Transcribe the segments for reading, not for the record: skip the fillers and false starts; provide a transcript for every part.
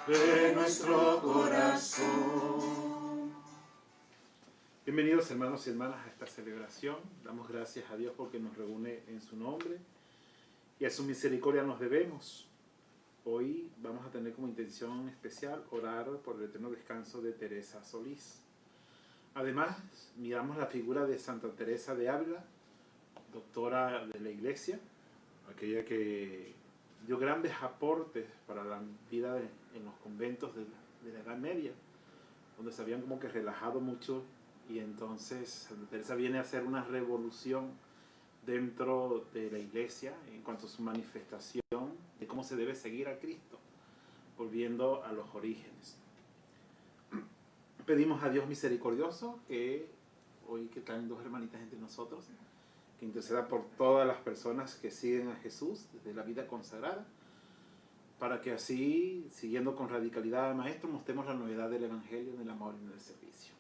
de nuestro corazón. Bienvenidos hermanos y hermanas a esta celebración. Damos gracias a Dios porque nos reúne en su nombre y a su misericordia nos debemos. Hoy vamos a tener como intención especial orar por el eterno descanso de Teresa Solís. Además, miramos la figura de Santa Teresa de Ávila, doctora de la Iglesia, aquella que dio grandes aportes para la vida en los conventos de la Edad Media, donde se habían como que relajado mucho, y entonces Santa Teresa viene a hacer una revolución dentro de la Iglesia en cuanto a su manifestación de cómo se debe seguir a Cristo, volviendo a los orígenes. Pedimos a Dios misericordioso que hoy que están dos hermanitas entre nosotros, que interceda por todas las personas que siguen a Jesús desde la vida consagrada, para que así, siguiendo con radicalidad al Maestro, mostremos la novedad del Evangelio en el amor y en el servicio.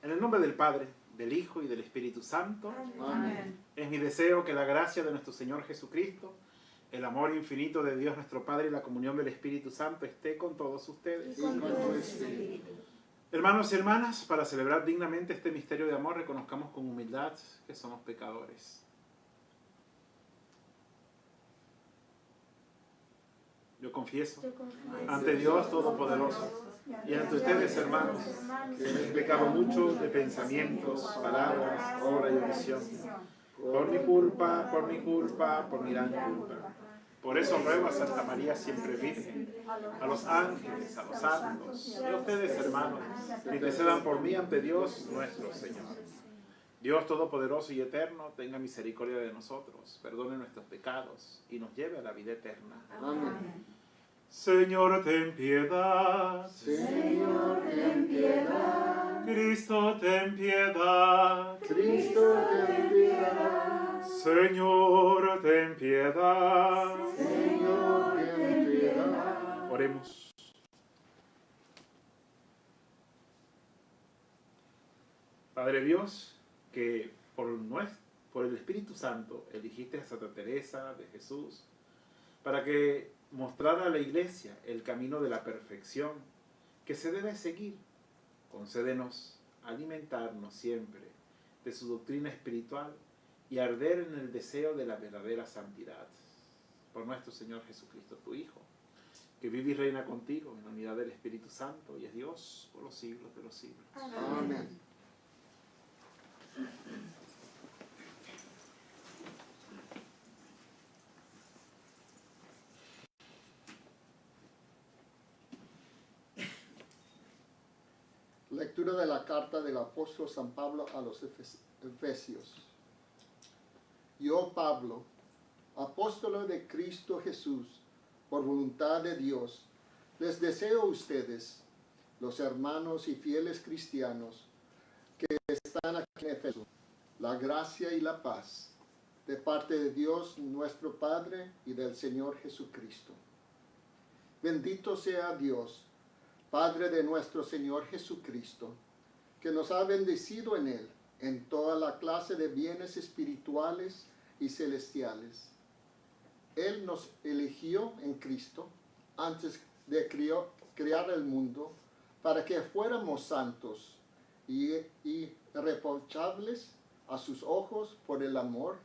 En el nombre del Padre, del Hijo y del Espíritu Santo. Amén. Es mi deseo que la gracia de nuestro Señor Jesucristo, el amor infinito de Dios nuestro Padre y la comunión del Espíritu Santo esté con todos ustedes. Y con tu espíritu. Hermanos y hermanas, para celebrar dignamente este misterio de amor, reconozcamos con humildad que somos pecadores. Yo confieso ante Dios Todopoderoso y ante ustedes, hermanos, que me he pecado mucho de pensamientos, palabras, obra y omisión, por mi culpa, por mi gran culpa. Por eso ruego a Santa María siempre Virgen, a los ángeles, a los santos, y a ustedes, hermanos, que intercedan por mí ante Dios nuestro Señor. Dios Todopoderoso y Eterno, tenga misericordia de nosotros, perdone nuestros pecados y nos lleve a la vida eterna. Amén. Señor, ten piedad. Señor, ten piedad. Cristo, ten piedad. Cristo, ten piedad. Señor, ten piedad. Señor, ten piedad. Oremos. Padre Dios, que por el Espíritu Santo eligiste a Santa Teresa de Jesús para que mostrara a la Iglesia el camino de la perfección que se debe seguir. Concédenos alimentarnos siempre de su doctrina espiritual y arder en el deseo de la verdadera santidad. Por nuestro Señor Jesucristo, tu Hijo, que vive y reina contigo en la unidad del Espíritu Santo y es Dios por los siglos de los siglos. Amén. Lectura de la carta del apóstol San Pablo a los Efesios. Yo, Pablo, apóstol de Cristo Jesús, por voluntad de Dios, les deseo a ustedes, los hermanos y fieles cristianos que están aquí en Éfeso, la gracia y la paz de parte de Dios nuestro Padre y del Señor Jesucristo. Bendito sea Dios, Padre de nuestro Señor Jesucristo, que nos ha bendecido en Él, en toda la clase de bienes espirituales y celestiales. Él nos eligió en Cristo antes de crear el mundo, para que fuéramos santos y irreprochables a sus ojos por el amor,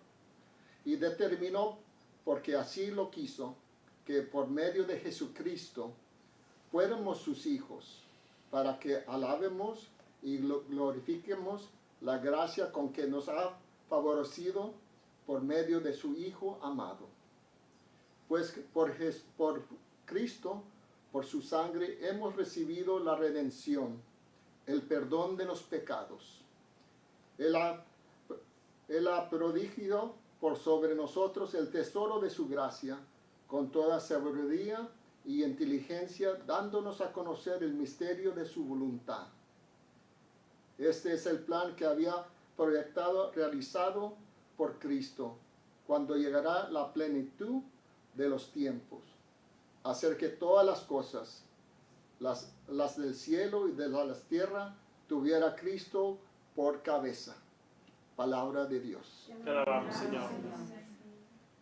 y determinó, porque así lo quiso, que por medio de Jesucristo fuéramos sus hijos, para que alabemos y glorifiquemos la gracia con que nos ha favorecido por medio de su Hijo amado. Pues por Cristo, por su sangre, hemos recibido la redención, el perdón de los pecados. Él ha prodigado por sobre nosotros el tesoro de su gracia, con toda sabiduría y inteligencia, dándonos a conocer el misterio de su voluntad. Este es el plan que había realizado por Cristo, cuando llegará la plenitud de los tiempos, hacer que todas las cosas, las del cielo y de la tierra, tuviera Cristo por cabeza. Palabra de Dios. Te alabamos, Señor.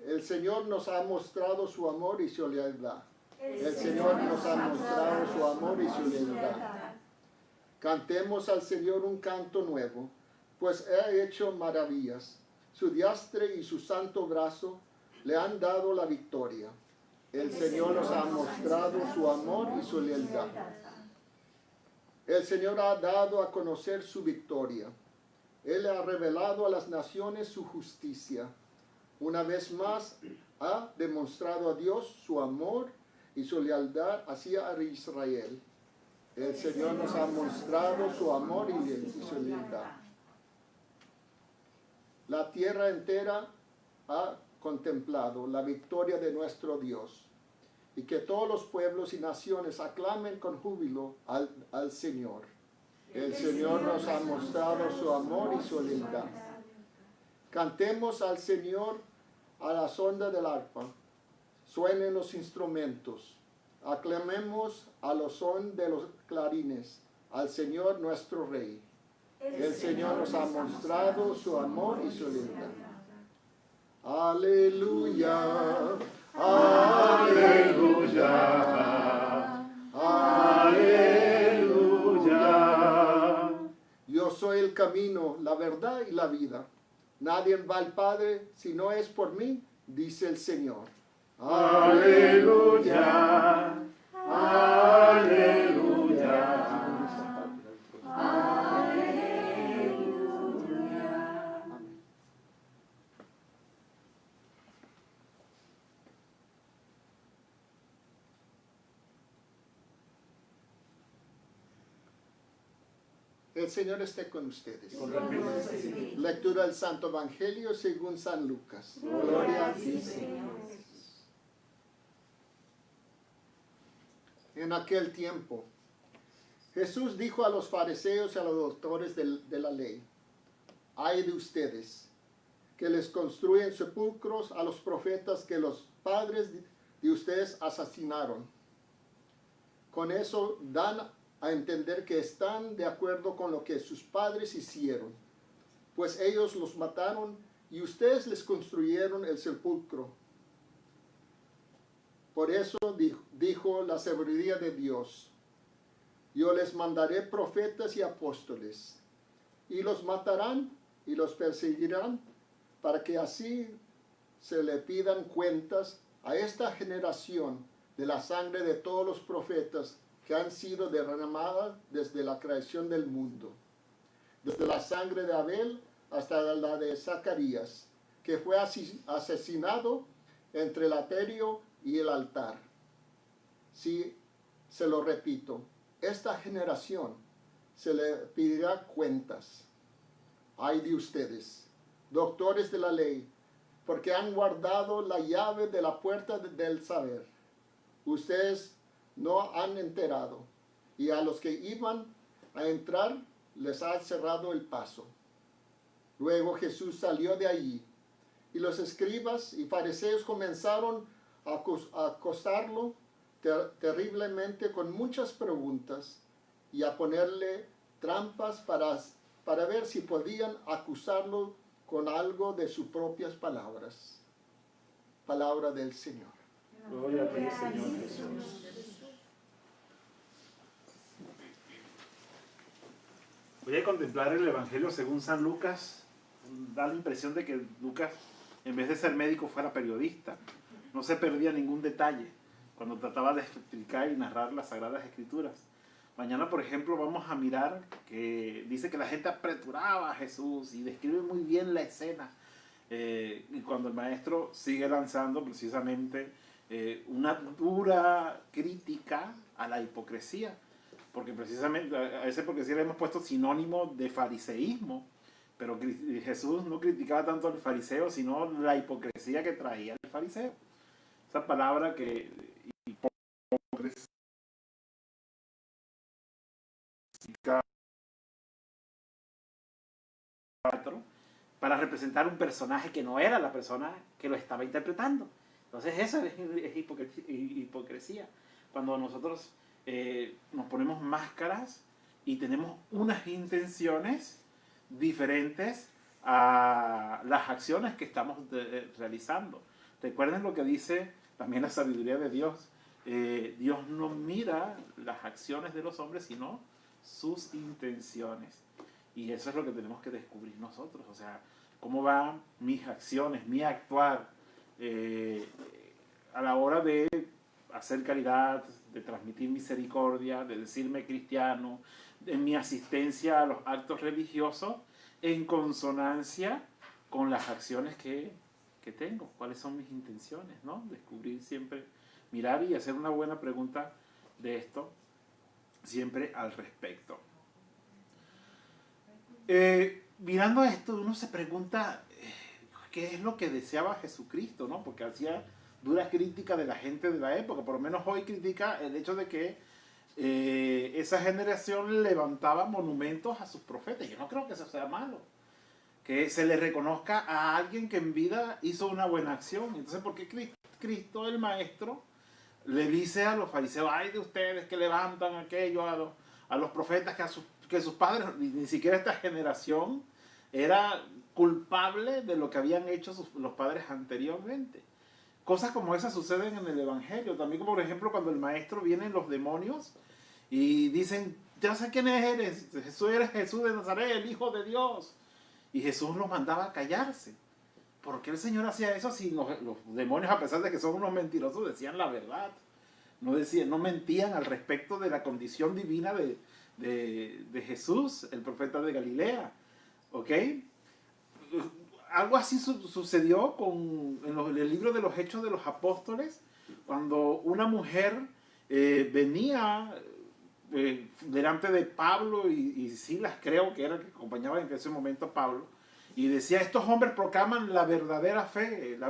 El Señor nos ha mostrado su amor y su lealtad. El Señor nos ha mostrado su amor y su lealtad. Cantemos al Señor un canto nuevo, pues ha hecho maravillas. Su diestra y su santo brazo le han dado la victoria. El Señor nos ha mostrado su amor y su lealtad. El Señor ha dado a conocer su victoria. Él ha revelado a las naciones su justicia. Una vez más ha demostrado a Dios su amor y su lealtad hacia Israel. El Señor nos ha mostrado su amor y su lealtad. La tierra entera ha contemplado la victoria de nuestro Dios, y que todos los pueblos y naciones aclamen con júbilo al Señor. El Señor nos ha mostrado su amor y su lealtad. Cantemos al Señor a la sonda del arpa. Suenen los instrumentos. Aclamemos a los son de los clarines al Señor nuestro Rey. El Señor nos ha mostrado su amor y su lealtad. Aleluya, aleluya, aleluya. Yo soy el camino, la verdad y la vida. Nadie va al Padre si no es por mí, dice el Señor. Aleluya, aleluya. El Señor esté con ustedes. Lectura del Santo Evangelio según San Lucas. Gloria a ti, Señor. En aquel tiempo, Jesús dijo a los fariseos y a los doctores de la ley: ay de ustedes, que les construyen sepulcros a los profetas que los padres de ustedes asesinaron. Con eso dan a entender que están de acuerdo con lo que sus padres hicieron, pues ellos los mataron y ustedes les construyeron el sepulcro. Por eso dijo la sabiduría de Dios: yo les mandaré profetas y apóstoles, y los matarán y los perseguirán, para que así se le pidan cuentas a esta generación de la sangre de todos los profetas que han sido derramadas desde la creación del mundo, desde la sangre de Abel hasta la de Zacarías, que fue asesinado entre el atrio y el altar. Sí, se lo repito, esta generación se le pedirá cuentas. Ay de ustedes, doctores de la ley, porque han guardado la llave de la puerta del saber. Ustedes no han enterado, y a los que iban a entrar les ha cerrado el paso. Luego Jesús salió de allí, y los escribas y fariseos comenzaron a acosarlo terriblemente con muchas preguntas y a ponerle trampas para ver si podían acusarlo con algo de sus propias palabras. Palabra del Señor. Gloria a ti, Señor Jesús. Voy a contemplar el Evangelio según San Lucas. Da la impresión de que Lucas, en vez de ser médico, fuera periodista. No se perdía ningún detalle cuando trataba de explicar y narrar las Sagradas Escrituras. Mañana, por ejemplo, vamos a mirar que dice que la gente apreturaba a Jesús y describe muy bien la escena. Y cuando el maestro sigue lanzando precisamente una dura crítica a la hipocresía, porque precisamente a esa hipocresía le hemos puesto sinónimo de fariseísmo, pero Jesús no criticaba tanto al fariseo, sino la hipocresía que traía el fariseo. Esa palabra que hipocresía para representar un personaje que no era la persona que lo estaba interpretando. Entonces eso es hipocresía. Cuando nosotros nos ponemos máscaras y tenemos unas intenciones diferentes a las acciones que estamos realizando. Recuerden lo que dice también la sabiduría de Dios. Dios no mira las acciones de los hombres, sino sus intenciones. Y eso es lo que tenemos que descubrir nosotros. O sea, cómo van mis acciones, mi actuar a la hora de hacer caridad, de transmitir misericordia, de decirme cristiano, de mi asistencia a los actos religiosos, en consonancia con las acciones que tengo. ¿Cuáles son mis intenciones? ¿No? Descubrir siempre, mirar y hacer una buena pregunta de esto, siempre al respecto. Mirando esto, uno se pregunta qué es lo que deseaba Jesucristo, ¿no? Porque hacía dura crítica de la gente de la época, por lo menos hoy critica el hecho de que esa generación levantaba monumentos a sus profetas. Yo no creo que eso sea malo, que se le reconozca a alguien que en vida hizo una buena acción. Entonces, ¿por qué Cristo, el Maestro, le dice a los fariseos, ay de ustedes que levantan aquello a los profetas que sus padres, ni siquiera esta generación era culpable de lo que habían hecho los padres anteriormente? Cosas como esas suceden en el Evangelio. También, como por ejemplo, cuando el Maestro vienen los demonios y dicen, ya sé quién eres, eres Jesús de Nazaret, el Hijo de Dios. Y Jesús los mandaba a callarse. ¿Por qué el Señor hacía eso si los demonios, a pesar de que son unos mentirosos, decían la verdad? No mentían al respecto de la condición divina de Jesús, el profeta de Galilea. ¿Ok? Algo así sucedió en el libro de los Hechos de los Apóstoles, cuando una mujer venía delante de Pablo y Silas, creo que era el que acompañaba en ese momento a Pablo, y decía, estos hombres proclaman la verdadera fe, la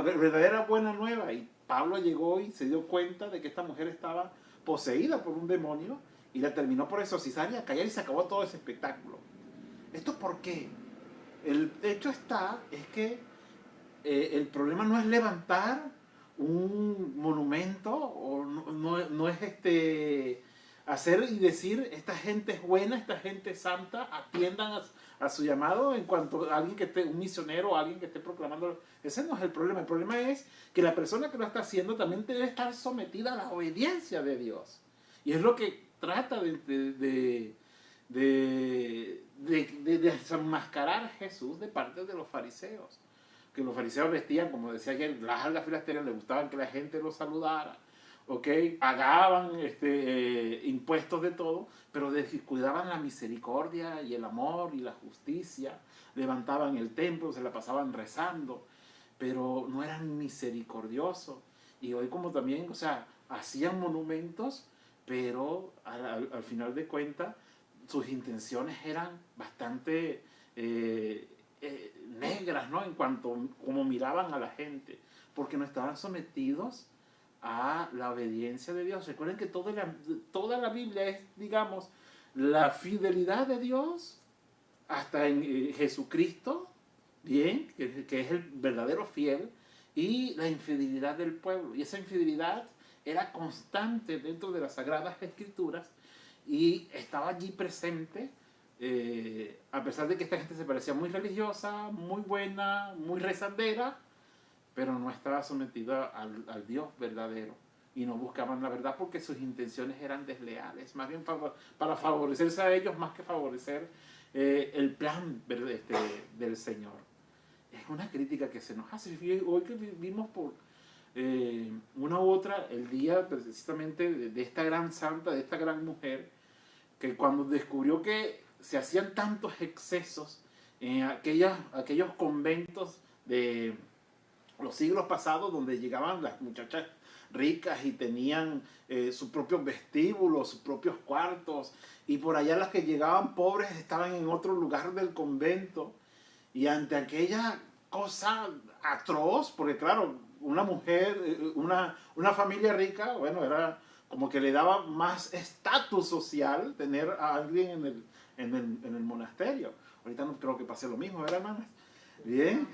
verdadera buena nueva. Y Pablo llegó y se dio cuenta de que esta mujer estaba poseída por un demonio y la terminó por exorcizar y a callar, y se acabó todo ese espectáculo. ¿Esto por qué? El hecho es que el problema no es levantar un monumento, o no es hacer y decir, esta gente es buena, esta gente es santa, atiendan a su llamado en cuanto a alguien que esté, un misionero o alguien que esté proclamando. Ese no es el problema. El problema es que la persona que lo está haciendo también debe estar sometida a la obediencia de Dios. Y es lo que trata de desenmascarar Jesús de parte de los fariseos. Que los fariseos vestían, como decía ayer, las algas filasterias, les gustaban que la gente los saludara, ¿ok? Pagaban impuestos de todo, pero descuidaban la misericordia y el amor y la justicia, levantaban el templo, se la pasaban rezando, pero no eran misericordiosos. Y hoy como también, o sea, hacían monumentos, pero al final de cuentas sus intenciones eran bastante negras, ¿no? En cuanto a cómo miraban a la gente, porque no estaban sometidos a la obediencia de Dios. Recuerden que toda la Biblia es, digamos, la fidelidad de Dios hasta en Jesucristo, bien, que es el verdadero fiel, y la infidelidad del pueblo. Y esa infidelidad era constante dentro de las Sagradas Escrituras y estaba allí presente, a pesar de que esta gente se parecía muy religiosa, muy buena, muy rezandera, pero no estaba sometida al Dios verdadero y no buscaban la verdad porque sus intenciones eran desleales, más bien para favorecerse a ellos más que favorecer el plan del Señor. Es una crítica que se nos hace. Hoy que vivimos por una u otra el día precisamente de esta gran santa, de esta gran mujer, que cuando descubrió que se hacían tantos excesos en aquellos conventos de los siglos pasados, donde llegaban las muchachas ricas y tenían sus propios vestíbulos, sus propios cuartos, y por allá las que llegaban pobres estaban en otro lugar del convento, y ante aquella cosa atroz, porque claro, una mujer, una familia rica, bueno, era como que le daba más estatus social tener a alguien en el monasterio. Ahorita no creo que pase lo mismo, ¿verdad, hermanas? Bien,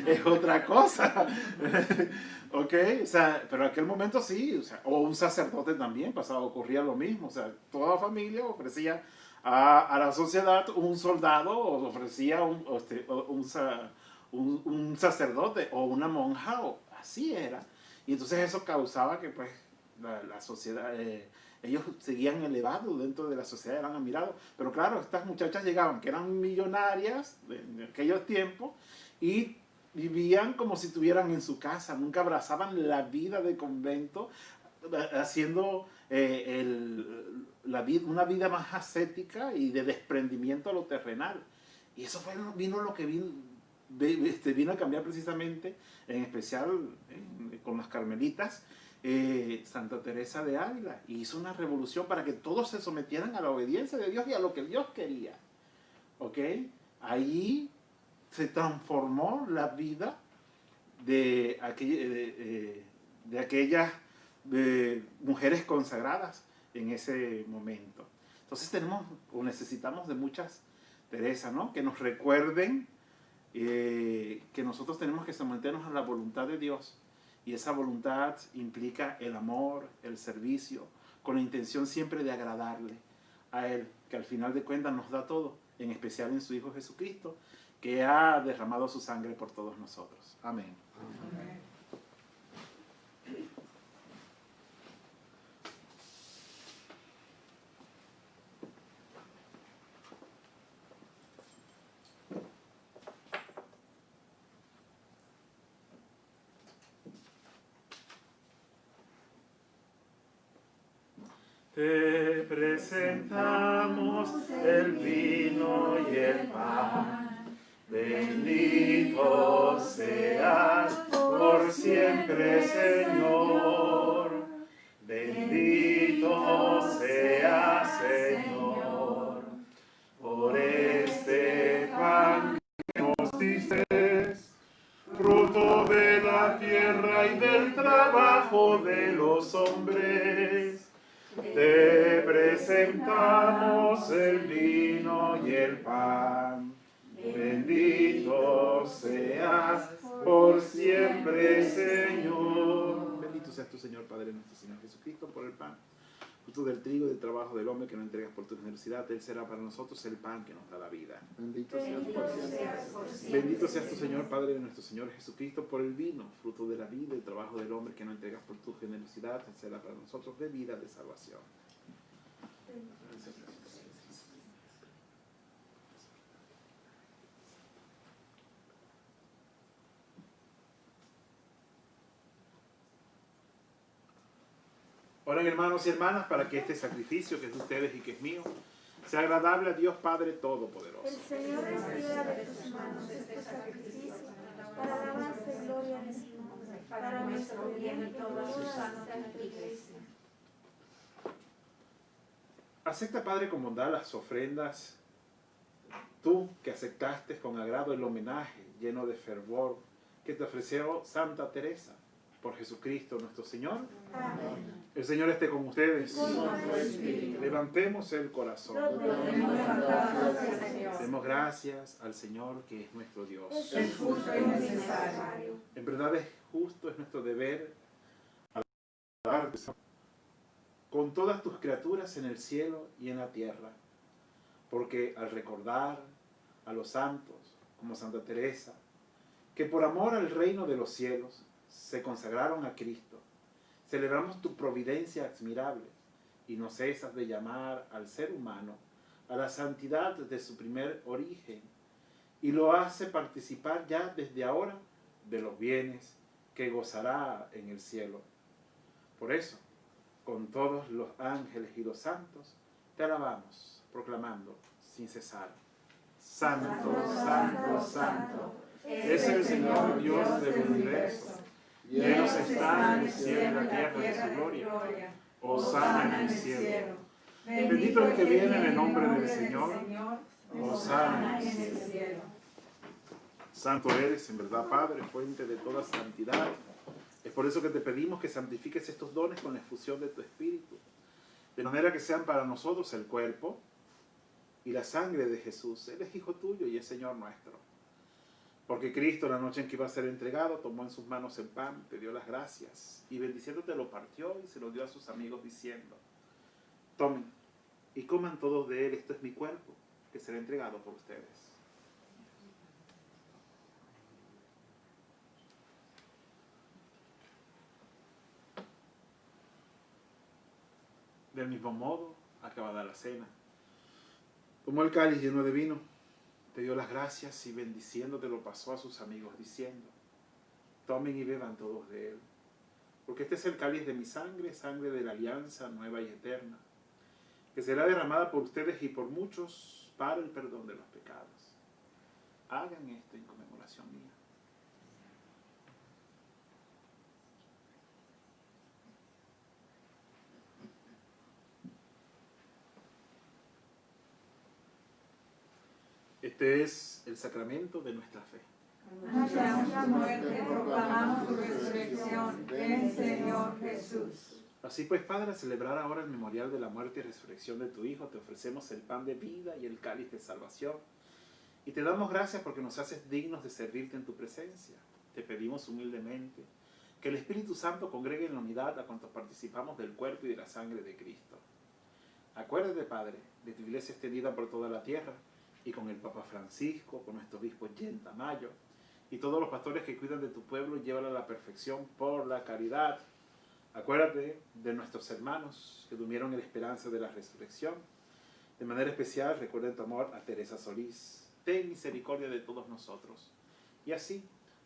es otra cosa. Ok, o sea, pero en aquel momento sí, o sea, o un sacerdote también ocurría lo mismo, o sea, toda familia ofrecía a la sociedad un soldado, o ofrecía un sacerdote o una monja, o así era. Y entonces eso causaba que pues la sociedad, ellos seguían elevados dentro de la sociedad, eran admirados. Pero claro, estas muchachas llegaban, que eran millonarias de aquellos tiempos, y vivían como si estuvieran en su casa, nunca abrazaban la vida de convento, haciendo una vida más ascética y de desprendimiento a lo terrenal. Y eso vino lo que vino a cambiar precisamente, en especial con las carmelitas, Santa Teresa de Ávila, y hizo una revolución para que todos se sometieran a la obediencia de Dios y a lo que Dios quería. ¿Ok? Ahí se transformó la vida de aquellas mujeres consagradas en ese momento. Entonces necesitamos de muchas Teresas, ¿no? Que nos recuerden que nosotros tenemos que someternos a la voluntad de Dios, y esa voluntad implica el amor, el servicio, con la intención siempre de agradarle a Él, que al final de cuentas nos da todo, en especial en su Hijo Jesucristo, que ha derramado su sangre por todos nosotros. Amén. Amén. Te presentamos el vino y el pan. Bendito seas por siempre, Señor. Bendito seas, Señor, por este pan que nos diste, fruto de la tierra y del trabajo de los hombres. Te presentamos el vino y el pan. Bendito seas por siempre, Señor. Bendito seas tu Señor, Padre nuestro Señor Jesucristo, por el pan, fruto del trigo y del trabajo del hombre que nos entregas por tu generosidad. Él será para nosotros el pan que nos da la vida. Bendito seas por siempre. Bendito seas tu Señor, Padre de nuestro Señor Jesucristo, por el vino, fruto de la vida y el trabajo del hombre que nos entregas por tu generosidad. Él será para nosotros de vida, de salvación. Oren, hermanos y hermanas, para que este sacrificio que es de ustedes y que es mío sea agradable a Dios Padre Todopoderoso. El Señor reciba de tus manos este sacrificio para alabanza y gloria de su nombre, para nuestro bien y toda su santa iglesia. Acepta, Padre, con bondad las ofrendas, tú que aceptaste con agrado el homenaje lleno de fervor que te ofreció Santa Teresa, por Jesucristo nuestro Señor. Amén. El Señor esté con ustedes. Levantemos el corazón. Demos gracias al Señor, que es nuestro Dios. Es justo y necesario. En verdad es justo, es nuestro deber alabarte con todas tus criaturas en el cielo y en la tierra, porque al recordar a los santos, como Santa Teresa, que por amor al reino de los cielos se consagraron a Cristo, celebramos tu providencia admirable y no cesas de llamar al ser humano a la santidad de su primer origen, y lo hace participar ya desde ahora de los bienes que gozará en el cielo. Por eso, con todos los ángeles y los santos, te alabamos, proclamando sin cesar: Santo, Santo, Santo, es el Señor Dios del universo. Llenos están el cielo y la tierra de su gloria. Hosana en el cielo. Bendito el que viene en el nombre del Señor. Hosana en el cielo. Santo eres, en verdad, Padre, fuente de toda santidad. Es por eso que te pedimos que santifiques estos dones con la efusión de tu Espíritu, de manera que sean para nosotros el cuerpo y la sangre de Jesús. Él es Hijo tuyo y es Señor nuestro. Porque Cristo, la noche en que iba a ser entregado, tomó en sus manos el pan, te dio las gracias, y bendiciéndote lo partió y se lo dio a sus amigos diciendo: tomen y coman todos de él, esto es mi cuerpo, que será entregado por ustedes. Del mismo modo, acabada la cena, tomó el cáliz lleno de vino, te dio las gracias y bendiciéndote lo pasó a sus amigos diciendo: tomen y beban todos de él, porque este es el cáliz de mi sangre, sangre de la alianza nueva y eterna, que será derramada por ustedes y por muchos para el perdón de los pecados. Hagan esto en conmemoración mía. Este es el sacramento de nuestra fe. Anunciamos tu muerte, proclamamos tu resurrección. Ven, Señor Jesús. Así pues, Padre, a celebrar ahora el memorial de la muerte y resurrección de tu Hijo, te ofrecemos el pan de vida y el cáliz de salvación. Y te damos gracias porque nos haces dignos de servirte en tu presencia. Te pedimos humildemente que el Espíritu Santo congregue en la unidad a cuantos participamos del cuerpo y de la sangre de Cristo. Acuérdate, Padre, de tu iglesia extendida por toda la tierra, y con el Papa Francisco, con nuestro obispo Jen Tamayo, y todos los pastores que cuidan de tu pueblo, llévala a la perfección por la caridad. Acuérdate de nuestros hermanos que durmieron en la esperanza de la resurrección. De manera especial, recuerda en tu amor a Teresa Solís. Ten misericordia de todos nosotros. Y así,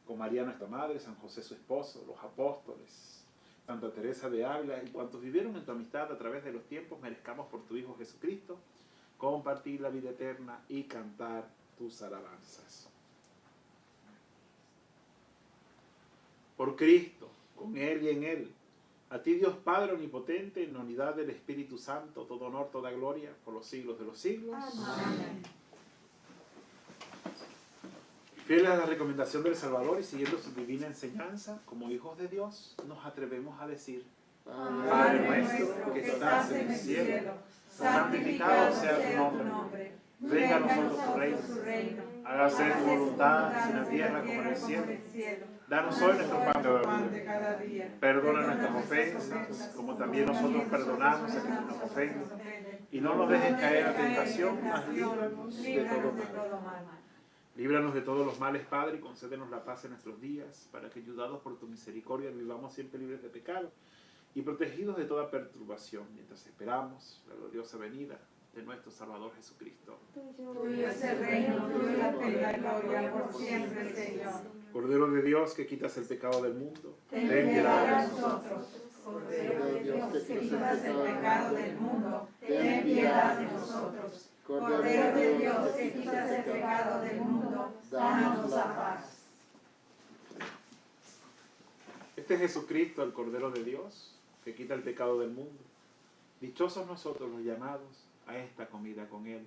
con María nuestra Madre, San José su esposo, los apóstoles, Santa Teresa de Ávila y cuantos vivieron en tu amistad a través de los tiempos, merezcamos por tu Hijo Jesucristo compartir la vida eterna y cantar tus alabanzas. Por Cristo, con Él y en Él, a ti Dios Padre Omnipotente, en la unidad del Espíritu Santo, todo honor, toda gloria, por los siglos de los siglos. Amén. Fieles a la recomendación del Salvador y siguiendo su divina enseñanza, como hijos de Dios, nos atrevemos a decir: Padre nuestro que estás en el cielo, santificado sea tu nombre. Venga a nosotros tu reino. Hágase tu voluntad, en la tierra como en el cielo. Danos hoy nuestro pan de cada día. Perdona nuestras ofensas, como también nosotros perdonamos a quienes nos ofenden. Y no nos dejes caer a tentación, mas líbranos de todo mal. Líbranos de todos los males, Padre, y concédenos la paz en nuestros días, para que, ayudados por tu misericordia, vivamos siempre libres de pecado y protegidos de toda perturbación, mientras esperamos la gloriosa venida de nuestro Salvador Jesucristo. Tuyo es el reino, tuya es la gloria por siempre, Señor. Cordero de Dios, que quitas el pecado del mundo, Ten piedad de nosotros. Cordero de Dios, que quitas el pecado del mundo, ten piedad de nosotros. Cordero de Dios, que quitas el pecado del mundo, danos la paz. Este es Jesucristo, el Cordero de Dios, que quita el pecado del mundo. Dichosos nosotros los llamados a esta comida con Él.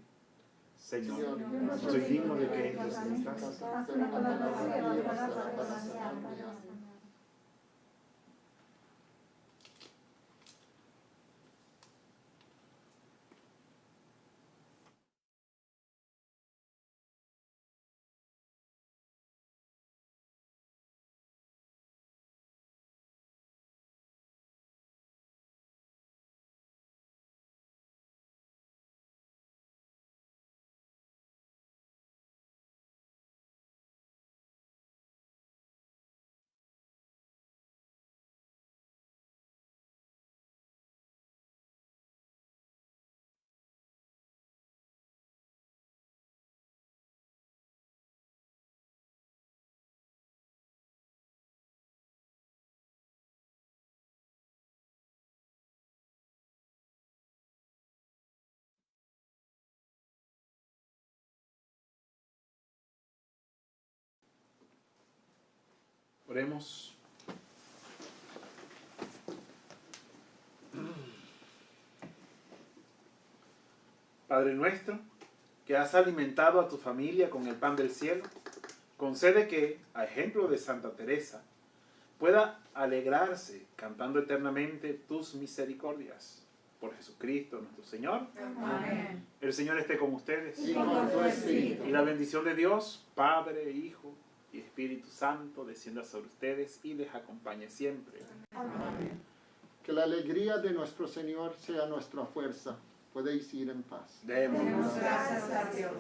Señor, no soy digno de que entres en mi casa. Oremos. Padre nuestro, que has alimentado a tu familia con el pan del cielo, concede que, a ejemplo de Santa Teresa, pueda alegrarse cantando eternamente tus misericordias. Por Jesucristo nuestro Señor. Amén. El Señor esté con ustedes. Y con tu espíritu. Y la bendición de Dios, Padre, Hijo y Espíritu Santo, descienda sobre ustedes y les acompañe siempre. Amén. Que la alegría de nuestro Señor sea nuestra fuerza. Podéis ir en paz. Demos Demos gracias a Dios.